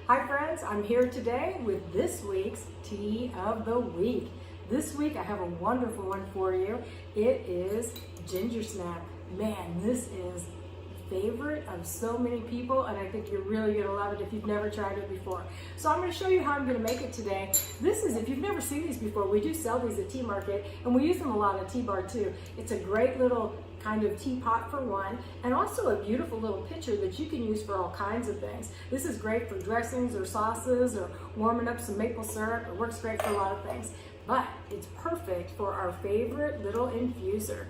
Hi friends, I'm here today with this week's Tea of the Week. This week I have a wonderful one for you. It is Gingersnap. Man, this is a favorite of so many people, and I think you're really going to love it if you've never tried it before. So I'm going to show you how I'm going to make it today. This is, if you've never seen these before, we do sell these at Tea Market, and we use them a lot at Tea Bar too. It's a great little kind of teapot for one, and also a beautiful little pitcher that you can use for all kinds of things. This is great for dressings or sauces or warming up some maple syrup. It works great for a lot of things, but it's perfect for our favorite little infuser.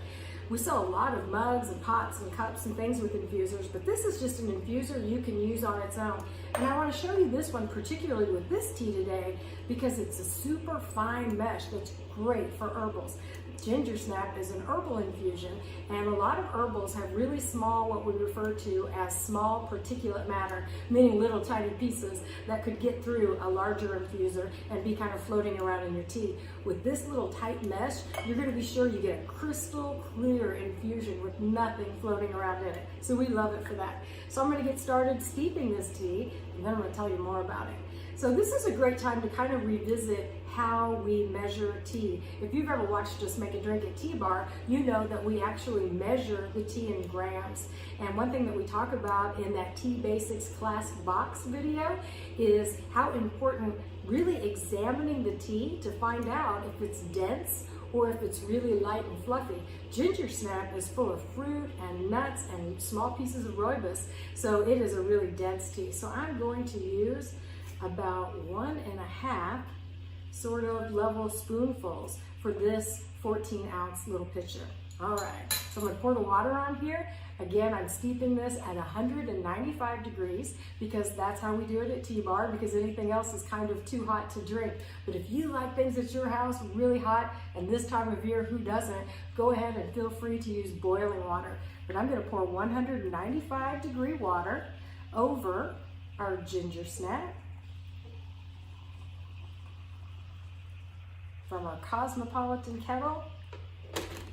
We sell a lot of mugs and pots and cups and things with infusers, but this is just an infuser you can use on its own. And I want to show you this one particularly with this tea today because it's a super fine mesh that's great for herbals. Gingersnap is an herbal infusion, and a lot of herbals have really small, what we refer to as small particulate matter, meaning little tiny pieces that could get through a larger infuser and be kind of floating around in your tea. With this little tight mesh, you're going to be sure you get a crystal clear infusion with nothing floating around in it. So we love it for that. So I'm going to get started steeping this tea, and then I'm going to tell you more about it. So this is a great time to kind of revisit how we measure tea. If you've ever watched us make a drink at Tea Bar, you know that we actually measure the tea in grams. And one thing that we talk about in that Tea Basics class box video is how important really examining the tea to find out if it's dense or if it's really light and fluffy. Gingersnap is full of fruit and nuts and small pieces of rooibos, so it is a really dense tea. So I'm going to use about 1.5 sort of level spoonfuls for this 14-ounce little pitcher. All right, so I'm gonna pour the water on here. Again, I'm steeping this at 195 degrees because that's how we do it at Tea Bar, because anything else is kind of too hot to drink. But if you like things at your house really hot, and this time of year, who doesn't, go ahead and feel free to use boiling water. But I'm gonna pour 195 degree water over our Gingersnap from our Cosmopolitan kettle.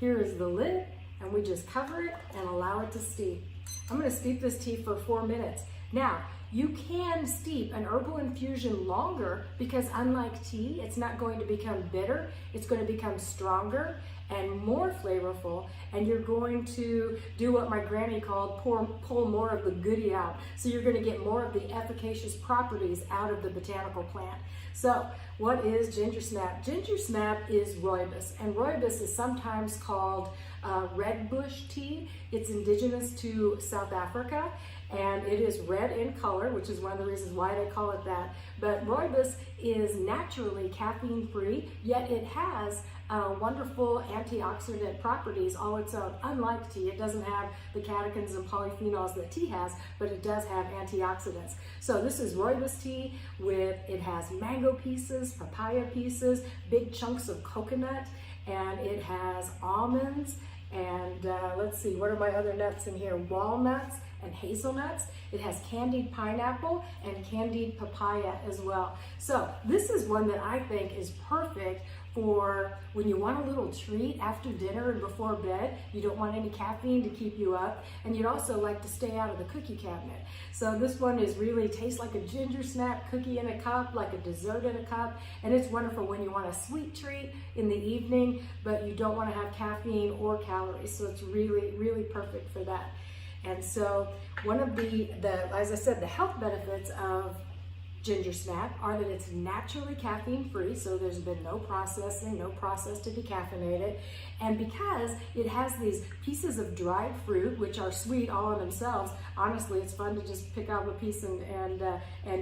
Here is the lid, and we just cover it and allow it to steep. I'm going to steep this tea for 4 minutes. Now, you can steep an herbal infusion longer because unlike tea, it's not going to become bitter. It's going to become stronger and more flavorful, and you're going to do what my granny called pull more of the goodie out. So you're going to get more of the efficacious properties out of the botanical plant. So what is Gingersnap? Gingersnap is rooibos, and rooibos is sometimes called red bush tea. It's indigenous to South Africa, and it is red in color, which is one of the reasons why they call it that. But rooibos is naturally caffeine free, yet it has wonderful antioxidant properties all its own. Unlike tea, it doesn't have the catechins and polyphenols that tea has, but it does have antioxidants. So this is rooibos tea it has mango pieces, papaya pieces, big chunks of coconut, and it has almonds, and let's see, what are my other nuts in here? Walnuts and hazelnuts. It has candied pineapple and candied papaya as well. So this is one that I think is perfect for when you want a little treat after dinner and before bed. You don't want any caffeine to keep you up, and you'd also like to stay out of the cookie cabinet. So this one really tastes like a Gingersnap cookie in a cup, like a dessert in a cup, and it's wonderful when you want a sweet treat in the evening, but you don't want to have caffeine or calories. So it's really, really perfect for that. And so one of as I said, the health benefits of Gingersnap are that it's naturally caffeine free, so there's been no processing, no process to decaffeinate it. And because it has these pieces of dried fruit, which are sweet all in themselves, honestly, it's fun to just pick out a piece and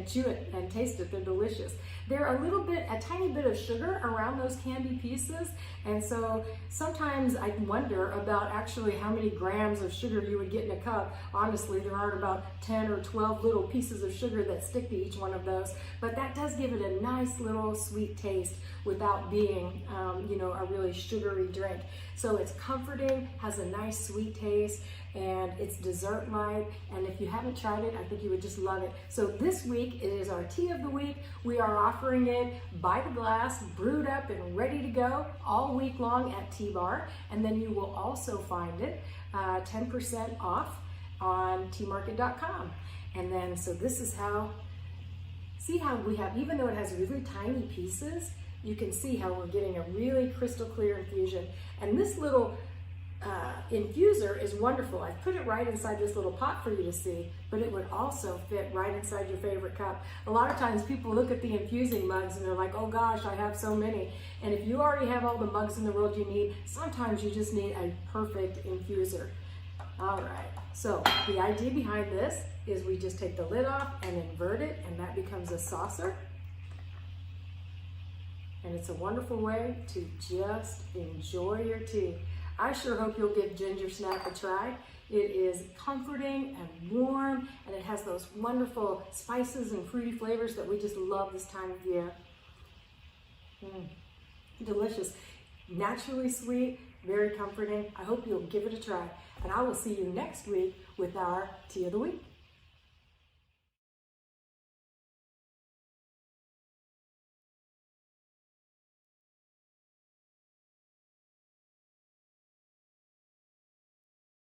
chew it and taste it. They're delicious. They're a tiny bit of sugar around those candy pieces, and so sometimes I wonder about actually how many grams of sugar you would get in a cup. Honestly, there aren't about 10 or 12 little pieces of sugar that stick to each one of those, but that does give it a nice little sweet taste without being, a really sugary drink. So it's comforting, has a nice sweet taste, and it's dessert-like, and if you haven't tried it, I think you would just love it. So this week, it is our Tea of the Week. We are offering it by the glass, brewed up and ready to go all week long at Tea Bar, and then you will also find it 10% off on teamarket.com. And then, so this is how See how we have, even though it has really tiny pieces, you can see how we're getting a really crystal clear infusion. And this little infuser is wonderful. I put it right inside this little pot for you to see, but it would also fit right inside your favorite cup. A lot of times people look at the infusing mugs and they're like, oh gosh, I have so many. And if you already have all the mugs in the world you need, sometimes you just need a perfect infuser. All right, so the idea behind this is we just take the lid off and invert it, and that becomes a saucer. And it's a wonderful way to just enjoy your tea. I sure hope you'll give Gingersnap a try. It is comforting and warm, and it has those wonderful spices and fruity flavors that we just love this time of year. Delicious, naturally sweet, very comforting. I hope you'll give it a try, and I will see you next week with our Tea of the Week.